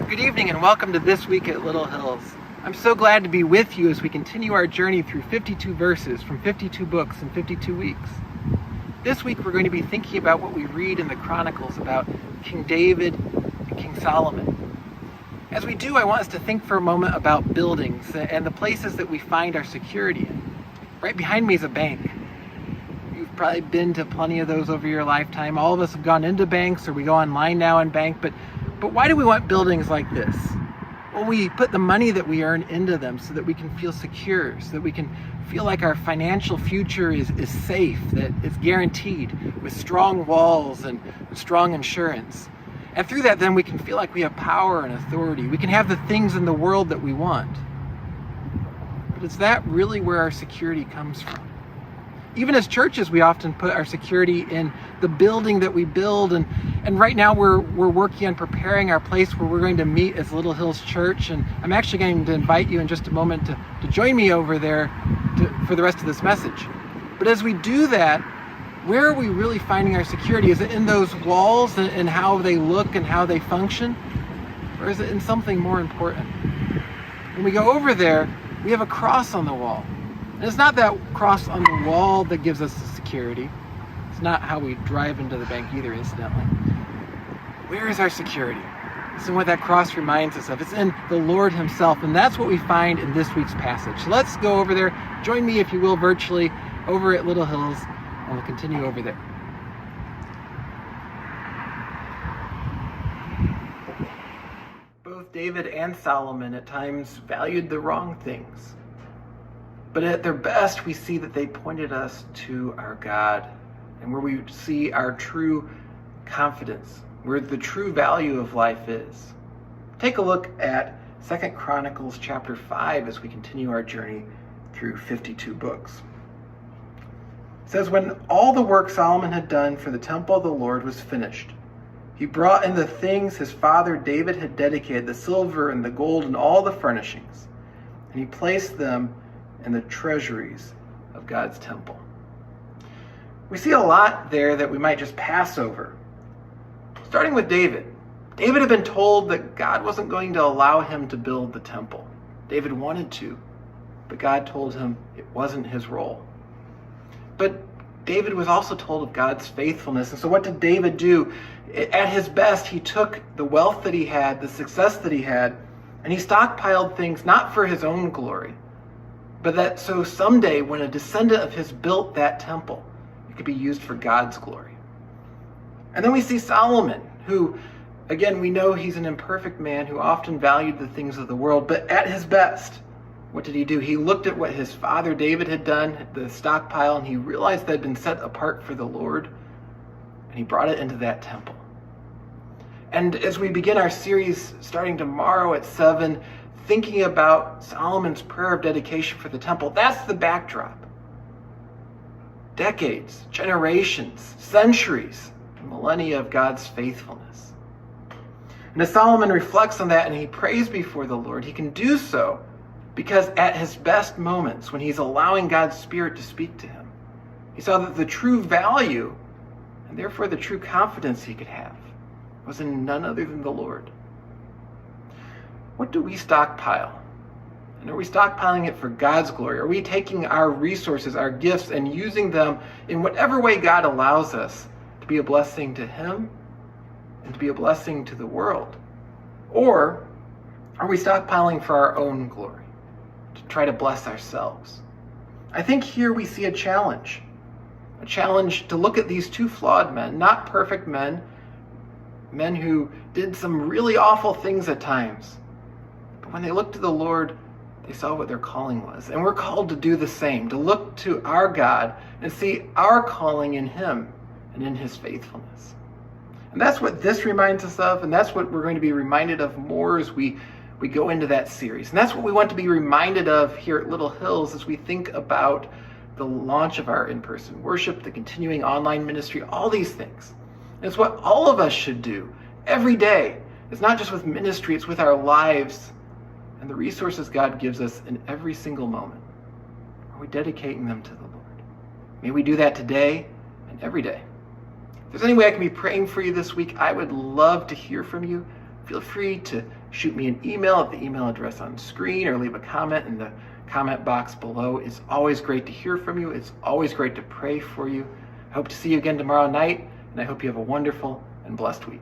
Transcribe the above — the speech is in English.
Good evening and welcome to This Week at Little Hills. I'm so glad to be with you as we continue our journey through 52 verses from 52 books in 52 weeks. This week we're going to be thinking about what we read in the Chronicles about King David and King Solomon. As we do, I want us to think for a moment about buildings and the places that we find our security in. Right behind me is a bank. You've probably been to plenty of those over your lifetime. All of us have gone into banks, or we go online now and bank, but why do we want buildings like this? Well, we put the money that we earn into them so that we can feel secure, so that we can feel like our financial future is safe, that it's guaranteed with strong walls and strong insurance. And through that, then we can feel like we have power and authority. We can have the things in the world that we want. But is that really where our security comes from? Even as churches, we often put our security in the building that we build, and right now we're working on preparing our place where we're going to meet as Little Hills Church, and I'm actually going to invite you in just a moment to join me over there for the rest of this message. But as we do that, where are we really finding our security? Is it in those walls and how they look and how they function? Or is it in something more important? When we go over there, we have a cross on the wall. And it's not that cross on the wall that gives us the security. It's not how we drive into the bank either, incidentally. Where is our security? It's in what that cross reminds us of. It's in the Lord himself, and that's what we find in this week's passage. So let's go over there. Join me, if you will, virtually over at Little Hills, and we'll continue over there. Both David and Solomon at times valued the wrong things. But at their best, we see that they pointed us to our God, and where we see our true confidence, where the true value of life is. Take a look at 2 Chronicles chapter 5 as we continue our journey through 52 books. It says, when all the work Solomon had done for the temple of the Lord was finished, he brought in the things his father David had dedicated, the silver and the gold and all the furnishings, and he placed them in the treasuries of God's temple. We see a lot there that we might just pass over. Starting with David. David had been told that God wasn't going to allow him to build the temple. David wanted to, but God told him it wasn't his role. But David was also told of God's faithfulness. And so what did David do? At his best, he took the wealth that he had, the success that he had, and he stockpiled things not for his own glory, but that so someday when a descendant of his built that temple, it could be used for God's glory. And then we see Solomon, who, again, we know he's an imperfect man who often valued the things of the world, but at his best, what did he do? He looked at what his father David had done, the stockpile, and he realized that had been set apart for the Lord, and he brought it into that temple. And as we begin our series starting tomorrow at 7, thinking about Solomon's prayer of dedication for the temple, that's the backdrop. Decades, generations, centuries, millennia of God's faithfulness. And as Solomon reflects on that and he prays before the Lord, he can do so because at his best moments, when he's allowing God's Spirit to speak to him, he saw that the true value, and therefore the true confidence he could have, was in none other than the Lord. What do we stockpile? And are we stockpiling it for God's glory? Are we taking our resources, our gifts, and using them in whatever way God allows us to be a blessing to him and to be a blessing to the world? Or are we stockpiling for our own glory, to try to bless ourselves? I think here we see a challenge to look at these two flawed men, not perfect men who did some really awful things at times. When they looked to the Lord, they saw what their calling was. And we're called to do the same, to look to our God and see our calling in him and in his faithfulness. And that's what this reminds us of, and that's what we're going to be reminded of more as we go into that series. And that's what we want to be reminded of here at Little Hills as we think about the launch of our in-person worship, the continuing online ministry, all these things. And it's what all of us should do every day. It's not just with ministry, it's with our lives and the resources God gives us in every single moment. Are we dedicating them to the Lord? May we do that today and every day. If there's any way I can be praying for you this week, I would love to hear from you. Feel free to shoot me an email at the email address on screen or leave a comment in the comment box below. It's always great to hear from you. It's always great to pray for you. I hope to see you again tomorrow night, and I hope you have a wonderful and blessed week.